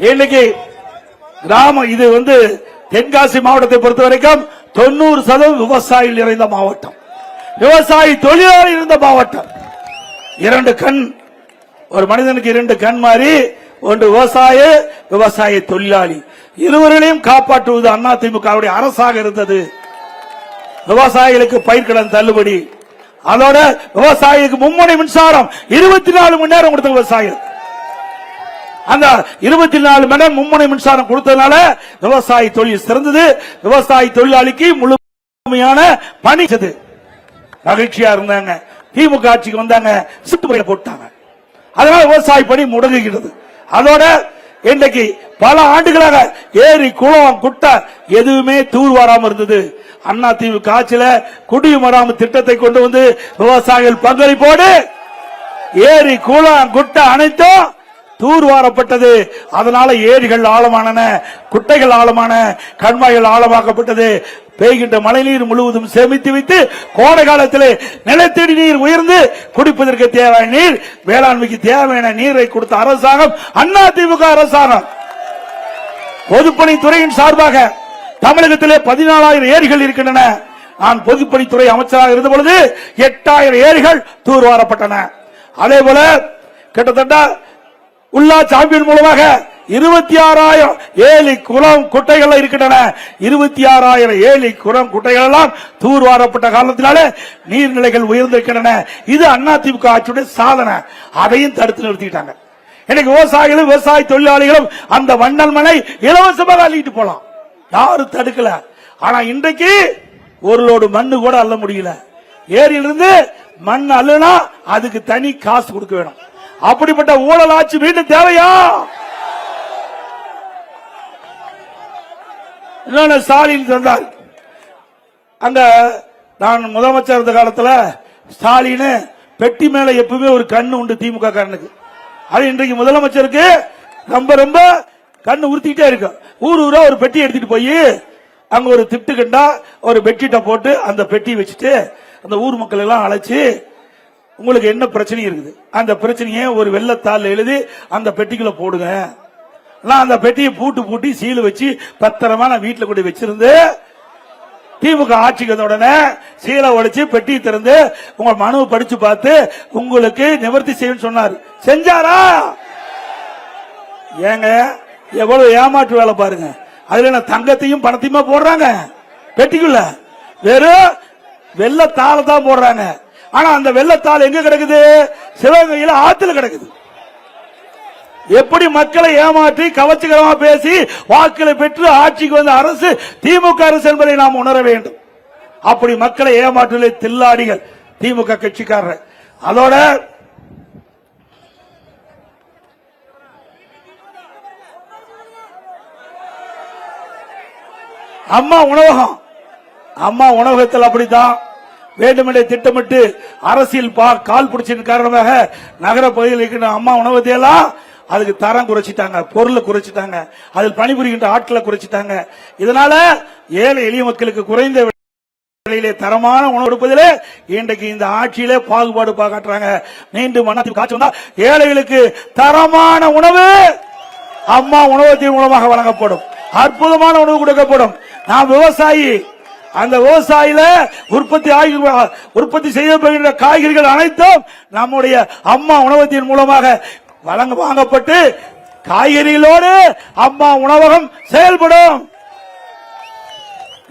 இன்னைக்கு கிராமம் இது தென்காசி மாவட்டத்தை பொறுத்த வரைக்கும் 90% விவசாயிகள் நிறைந்த மாவட்டம், விவசாயி தொழிலாளி இருந்த மாவட்டம். 2 கண் ஒரு மனிதனுக்கு 2 கண் மாதிரி, ஒன்று விவசாய தொழிலாளி, இருவர்களையும் காப்பாற்றுவது அதிமுகவுடைய அரசாக இருந்தது. விவசாயிகளுக்கு பயிர்க்கடன் தள்ளுபடி, அதோட விவசாயிக்கு மும்முனை மின்சாரம் 24 மணி நேரம் கொடுத்த விவசாயி. அந்த 24 மணி நேரம் மும்முனை மின்சாரம் கொடுத்ததுனால விவசாய தொழில் சிறந்தது. விவசாய தொழிலாளிக்கு முழுமையான பணி மகிழ்ச்சியா இருந்தாங்க. திமுக ஆட்சிக்கு வந்தாங்க, சுட்டுமுறையை போட்டாங்க. அதனால விவசாய பணி முடங்குகிறது. அதோட இன்றைக்கு பல ஆண்டுகளாக ஏரி குளம் குட்டை எதுவுமே தூர்வாராம இருந்தது. அதிமுக ஆட்சியில குடிமராமத்து திட்டத்தை கொண்டு வந்து விவசாயிகள் பங்களிப்போடு ஏரி குளம் குட்டை அனைத்தும் தூர்வாரப்பட்டது. அதனால ஏரிகள் ஆழமான, குட்டைகள் ஆழமான, கண்மாய்கள் ஆழமாக்கப்பட்டது. பெய்கின்ற மழை நீர் முழுவதும் சேமித்து வைத்து கோடை காலத்தில் நிலத்தடி நீர் உயர்ந்து குடிப்பதற்கு தேவையான நீர், வேளாண்மைக்கு தேவையான நீரை கொடுத்த அரசாங்கம் அதிமுக அரசாங்கம். பொதுப்பணித்துறையின் சார்பாக தமிழகத்திலே 14,000 ஏரிகள் இருக்கின்றன. நான் பொதுப்பணித்துறை அமைச்சராக இருந்த பொழுது 8,000 ஏரிகள் தூர்வாரப்பட்டன. அதே போல கிட்டத்தட்ட உள்ளாட்சி அமைப்பின் மூலமாக 26,000 ஏரி குளம் குட்டைகள் இருக்கின்றன. 26,000 ஏரி குளம் குட்டைகள் எல்லாம் தூர்வாரப்பட்ட காரணத்தினாலே நீர்நிலைகள் உயர்ந்திருக்கின்றன. இது அதிமுக ஆட்சியுடைய சாதனை. அதையும் தடுத்து நிறுத்திட்டாங்க. இன்னைக்கு விவசாயிகளும் விவசாய தொழிலாளிகளும் அந்த வண்டல் மனை இலவசமாக அள்ளிட்டு போலாம், யாரும் தடுக்கல. ஆனா இன்றைக்கு ஒரு லோடு மண்ணு கூட அள்ள முடியல. ஏரியிலிருந்து மண் அள்ளுனா அதுக்கு தனி காசு கொடுக்க வேணும். அப்படிப்பட்ட ஊழல் ஆட்சி மீண்டும் தேவையா? இன்னொன்னு ஸ்டாலின் தந்தார். அங்க நான் முதலமைச்சர் இருந்த காலத்தில் ஸ்டாலின் பெட்டி மேல எப்பவுமே ஒரு கண்ணு உண்டு திமுக காரனுக்கு. அது இன்றைக்கு முதலமைச்சருக்கு ரொம்ப ரொம்ப கண்ணு உறுத்திக்கிட்டே இருக்கு. ஊர் ஊரா ஒரு பெட்டி எடுத்துட்டு போய் அங்க ஒரு திட்டு கண்டா ஒரு பெட்ஷீட்டை போட்டு அந்த பெட்டி வச்சுட்டு அந்த ஊர் மக்கள் எல்லாம் அழைச்சு, உங்களுக்கு என்ன பிரச்சனை இருக்குது, அந்த பிரச்சனையை ஒரு வெள்ளத்தாள் எழுதி அந்த பெட்டிக்குள்ள போடுங்க. நான் அந்த பெட்டியை பூட்டி சீல் வச்சு பத்திரமா நான் வீட்டுல கொண்டு வச்சிருந்து, திமுக ஆட்சிக்கு வந்த உடனே சீலை உடைச்சு பெட்டி திறந்து உங்க மனுவை படிச்சு பார்த்து உங்களுக்கு நிவர்த்தி செய்யும் சொன்னார். செஞ்சாரா? ஏங்க எவ்வளவு ஏமாற்று வேலை பாருங்க. அதுல என்ன தங்கத்தையும் பணத்தையுமா போடுறாங்க பெட்டிக்குள்ள? வெறும் வெள்ளத்தாளை தான் போடுறாங்க. ஆனா அந்த வெள்ளத்தாள் எங்க கிடக்குது? சிவகங்கையில ஆத்துல கிடக்குது. எப்படி மக்களை ஏமாற்றி கவர்ச்சிகரமா பேசி வாக்குகளை பெற்று ஆட்சிக்கு வந்த அரசு திமுக அரசு என்பதை நாம் உணர வேண்டும். அப்படி மக்களை ஏமாற்றுவதில் தில்லாடிகள் திமுக கட்சிக்காரர். அதோட அம்மா உணவகத்தில் அப்படித்தான் வேண்டுமென்றே திட்டமிட்டு அரசியல் கால் பிடிச்சின் காரணமாக நகர பகுதியில் இருக்கின்ற அம்மா உணவகத்தை எல்லாம் அதுக்கு தரம் குறைச்சிட்டாங்க, பொருளை குறைச்சிட்டாங்க, அதில் பணிபுரிகின்ற ஆட்களை குறைச்சிட்டாங்க. இதனால ஏழை எளிய மக்களுக்கு குறைந்த விலையிலே தரமான உணவு கொடுப்பதிலே இன்றைக்கு இந்த ஆட்சியிலே பாகுபாடு காட்டுறாங்க. மீண்டும் காட்சி வந்தா ஏழைகளுக்கு தரமான உணவு அம்மா உணவகத்தின் மூலமாக வழங்கப்படும். அற்புதமான உணவு கொடுக்கப்படும். நான் விவசாயி, அந்த விவசாயில உற்பத்தி செய்யப்படுகின்ற காய்கறிகள் அனைத்தும் நம்முடைய அம்மா உணவகத்தின் மூலமாக வாங்கப்பட்டு காய்கறிகளோடு அம்மா உணவகம் செயல்படும்.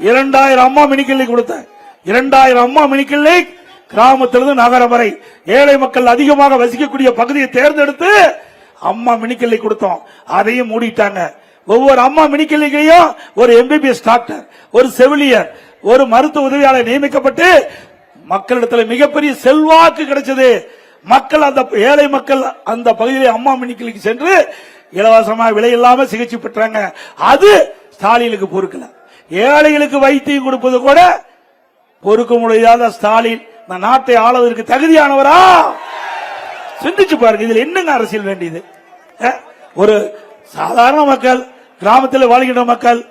2000 அம்மா மினி கிளினிக் கொடுத்தேன். 2000 அம்மா மினி கிளினிக் கிராமத்திலிருந்து நகரம் வரை ஏழை மக்கள் அதிகமாக வசிக்கக்கூடிய பகுதியை தேர்ந்தெடுத்து அம்மா மினி கிளினிக் கொடுத்தோம். அதையும் மூடிட்டாங்க. ஒவ்வொரு அம்மா மினி கிளினிக்கையும் ஒரு MBBS டாக்டர், ஒரு செவிலியர், ஒரு மருத்துவ உதவியாளர் நியமிக்கப்பட்டு மக்களிடத்தில் மிகப்பெரிய செல்வாக்கு கிடைச்சது. மக்கள் அந்த ஏழை மக்கள் அந்த பகுதியில் அம்மா மினி கிளினிக் சென்று இலவசமாக விலை இல்லாம சிகிச்சை பெற்றாங்க. அது ஸ்டாலினுக்கு பொறுக்கல. ஏழைகளுக்கு வைத்தியம் கொடுப்பது கூட பொறுக்க முடியாத ஸ்டாலின் இந்த நாட்டை ஆளுவதற்கு தகுதியானவரா? சிந்திச்சு பாருங்க. இதுல என்னங்க அரசியல் வேண்டியது? ஒரு சாதாரண மக்கள், கிராமத்தில் வாழ்கின்ற மக்கள்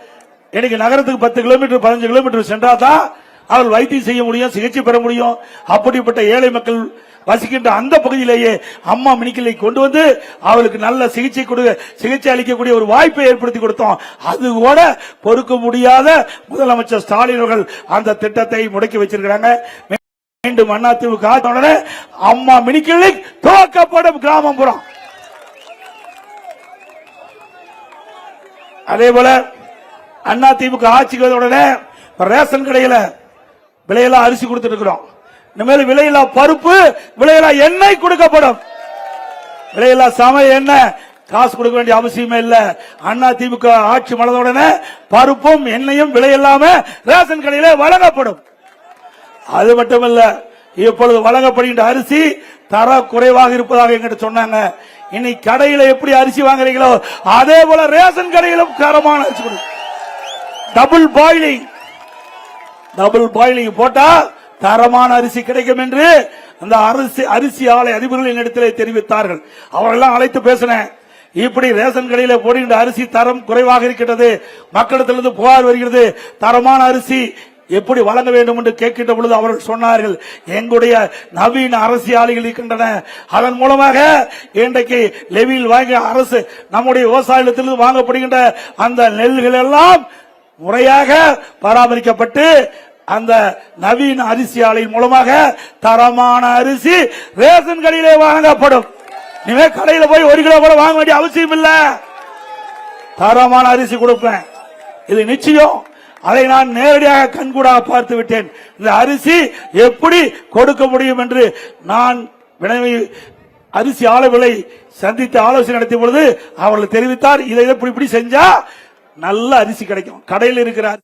இன்னைக்கு நகரத்துக்கு 10 கிலோமீட்டர் 15 கிலோமீட்டர் சென்றாதான் அவர்கள் வைத்தியம் செய்ய முடியும், சிகிச்சை பெற முடியும். அப்படிப்பட்ட ஏழை மக்கள் வசிக்கின்ற அந்த பகுதியிலேயே அம்மா மினிக்கிளை கொண்டு வந்து அவளுக்கு நல்ல சிகிச்சை அளிக்கக்கூடிய ஒரு வாய்ப்பை ஏற்படுத்தி கொடுத்தோம். அது கூட பொறுக்க முடியாத முதலமைச்சர் ஸ்டாலின் அவர்கள் அந்த திட்டத்தை முடக்கி வச்சிருக்கிறாங்க. மீண்டும் அதிமுக உடனே அம்மா மினிக்கிளை துவக்கப்படும் கிராமப்புறம். அதே போல அதிமுக ஆட்சிக்கு உடனே ரேஷன் கடையில விலையில்லா அரிசி கொடுத்துட்டு இருக்கிறோம். இனிமேல் விலையில்லா பருப்பு, விலையில்லா எண்ணெய் கொடுக்கப்படும். விலையில்லா சமையல் எண்ணெய் காசு கொடுக்க வேண்டிய அவசியமே இல்ல. அதிமுக ஆட்சி மலர்ந்த உடனே பருப்பும் எண்ணெயும் விலையில்லாம ரேஷன் கடையில வழங்கப்படும். அது மட்டுமல்ல, இப்பொழுது வழங்கப்படுகின்ற அரிசி தர குறைவாக இருப்பதாக எங்கிட்ட சொன்னாங்க. இனி கடையில எப்படி அரிசி வாங்குறீங்களோ அதே போல ரேஷன் கடையிலும் தரமான அரிசி கொடுக்கும். டபுள் பாயிலிங் போட்டா தரமான அரிசி கிடைக்கும் என்று அந்த அரிசி ஆலை அதிபர்கள் என்னிடத்திலே தெரிவித்தார்கள். அவர்களெல்லாம் அழைத்து பேசினேன். இப்படி ரேஷன் கடையில போடுகின்ற அரிசி தரம் குறைவாக இருக்கிறது, மக்களிடத்திலிருந்து புகார் வருகிறது, தரமான அரிசி எப்படி வழங்க வேண்டும் என்று கேட்கின்ற பொழுது அவர்கள் சொன்னார்கள், எங்களுடைய நவீன அரசியலாளிகள் இருக்கின்றன, அதன் மூலமாக இன்றைக்கு லெவியில் வாங்கிய அரசு நம்முடைய விவசாயத்திலிருந்து வாங்கப்படுகின்ற அந்த நெல்கள் எல்லாம் முறையாக பராமரிக்கப்பட்டு அந்த நவீன அரிசி ஆலையின் மூலமாக தரமான அரிசி ரேஷன் கடையிலே வழங்கப்படும். இனிமே கடையில போய் 1 கிலோ கூட வாங்க வேண்டிய அவசியம் இல்ல, தரமான அரிசி கொடுப்பேன். இது நிச்சயம். அதை நான் நேரடியாக கண்கூடாக பார்த்து விட்டேன். இந்த அரிசி எப்படி கொடுக்க முடியும் என்று நான் அரிசி ஆளுகளை சந்தித்து ஆலோசனை நடத்திய பொழுது அவர்கள் தெரிவித்தார், இதை இப்படி செஞ்சா நல்ல அரிசி கிடைக்கும். கடையில் இருக்கிறார்